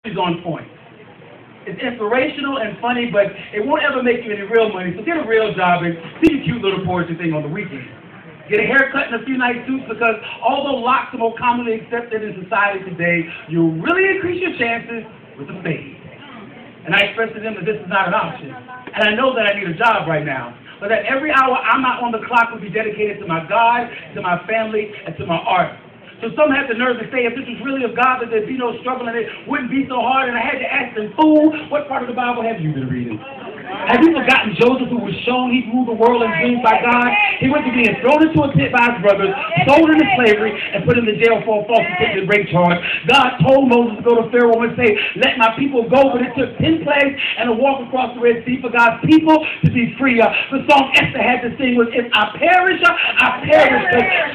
is on point. It's inspirational and funny, but it won't ever make you any real money. So get a real job and do your cute little poetry thing on the weekend. Get a haircut and a few nice suits, because although locks are more commonly accepted in society today, you'll really increase your chances with a fade. And I expressed to them that this is not an option. And I know that I need a job right now, but that every hour I'm not on the clock will be dedicated to my God, to my family, and to my art. So some had the nerve to say if this was really of God, that there'd be no struggle and it wouldn't be so hard. And I had to ask them, fool, what part of the Bible have you been reading? Have you forgotten Joseph, who was shown he ruled the world in dreams by God? He went to being thrown into a pit by his brothers, sold into slavery, and put in the jail for a false attempted rape charge. God told Moses to go to Pharaoh and say, let my people go, but it took 10 plagues and a walk across the Red Sea for God's people to be free. The song Esther had to sing was, if I perish, I perish.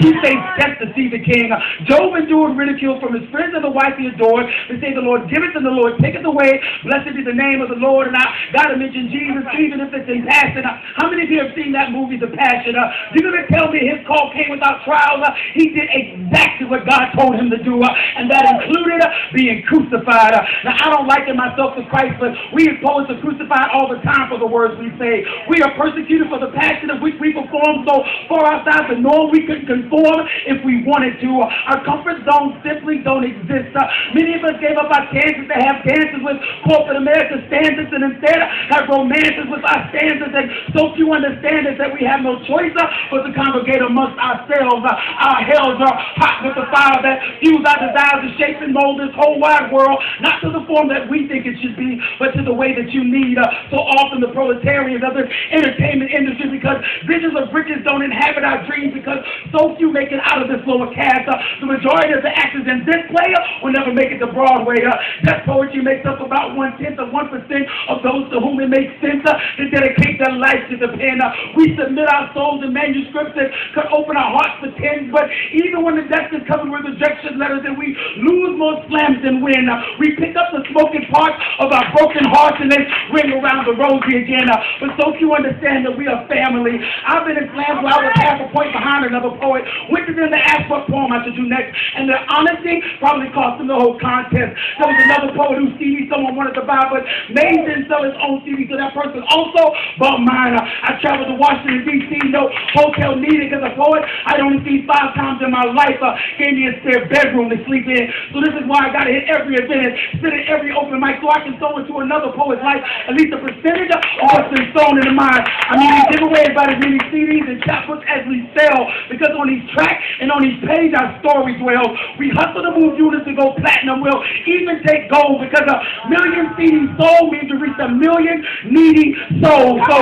She faced death to see the king. Job endured ridicule from his friends and the wife he adored. They say the Lord giveth and the Lord taketh away. Blessed be the name of the Lord. And I got to mention Jesus, even if it's in Passion. How many of you have seen that movie, The Passion? You're going to tell me his call came without trials. He did exactly what God told him to do, and that included being crucified. Now, I don't liken myself to Christ, but we as poets are crucified all the time for the words we say. We are persecuted for the passion of which we perform so far outside the norm we couldn't conform if we wanted to. Our comfort zones simply don't exist. Many of us gave up our chances to have dances with corporate America standards and instead have romances with our standards, and so few understand is that we have no choice but to congregate amongst ourselves. Our hells are hot with the fire that fuels our desires to shape and mold this whole wide world, not to the form that we think it should be, but to the way that you need. So often the proletarians of the entertainment industry, because visions of riches don't inhabit our dreams, because so few make it out of this lower caste. The majority of the actors in this play will never make it to Broadway. That poetry makes up about 1/10 of 1% of those to whom it makes sense to dedicate their life to the pen. We submit our souls in manuscripts that could open our hearts to pens, but even when the desk is covered with rejection letters and we lose more slams than win, we pick up the smoking parts of our broken hearts and they ring around the rosy again. But so few understand that we are family. I've been in slams where I was half a point behind another poet, went to them to ask what poem I should do next, and their honesty probably cost them the whole contest. There was another poet whose CD someone wanted to buy, but Maine didn't sell his own CD, so that person also bought mine. I traveled to Washington, D.C., no hotel needed, because a poet I'd only seen 5 times in my life gave me a spare bedroom to sleep in. So this is why I got to hit every event, sit at every open mic, so I can sow into another poet's life at least a percentage of what's been sown into mine. I mean, we give away about as many CDs and chapbooks as we sell, because on each track and on each page our story dwells. We hustle to move units to go platinum. We'll even take gold, because 1,000,000 CDs sold means to reach 1,000,000 needy souls. So,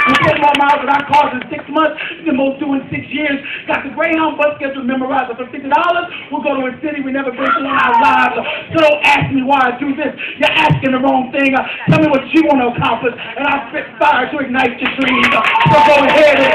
we get more miles than our cars in 6 months, the most due in 6 years. Got the Greyhound bus schedule memorized. For $50, we'll go to a city we never been to in our lives. So don't ask me why I do this. You're asking the wrong thing. Tell me what you want to accomplish, and I'll spit fire to ignite your dreams. So go ahead and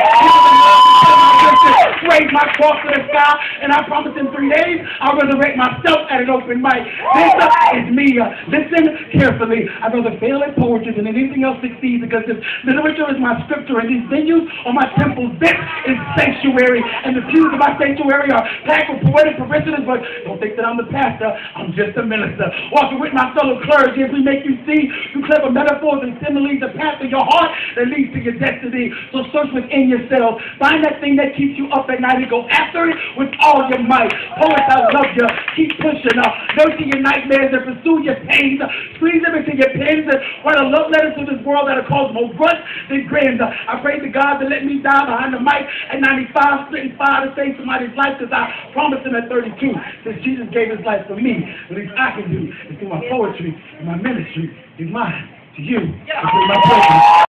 raise my cross to the sky, and I promise in 3 days I'll resurrect myself at an open mic. This is me. Listen carefully. I'd rather fail at poetry than anything else succeed, because this literature is my scripture, and these venues are my temples. This is sanctuary, and the pews of my sanctuary are packed with poetic parishioners, but don't think that I'm the pastor. I'm just a minister. Walking with my fellow clergy as we make you see through clever metaphors and similes the path of your heart that leads to your destiny. So search within yourself. Find that thing that keeps you up at night and go after it with all your might. Poets, I love you. Keep pushing up. Nurture your nightmares and pursue your pains. Squeeze them into your pens and write a love letter to this world that'll cause more grunts than grins. I pray to God to let me die behind the mic at 95, splitting fire to save somebody's life, because I promised him at 32. Since Jesus gave his life for me, the least I can do is through my poetry and my ministry is mine to you. It's my pleasure.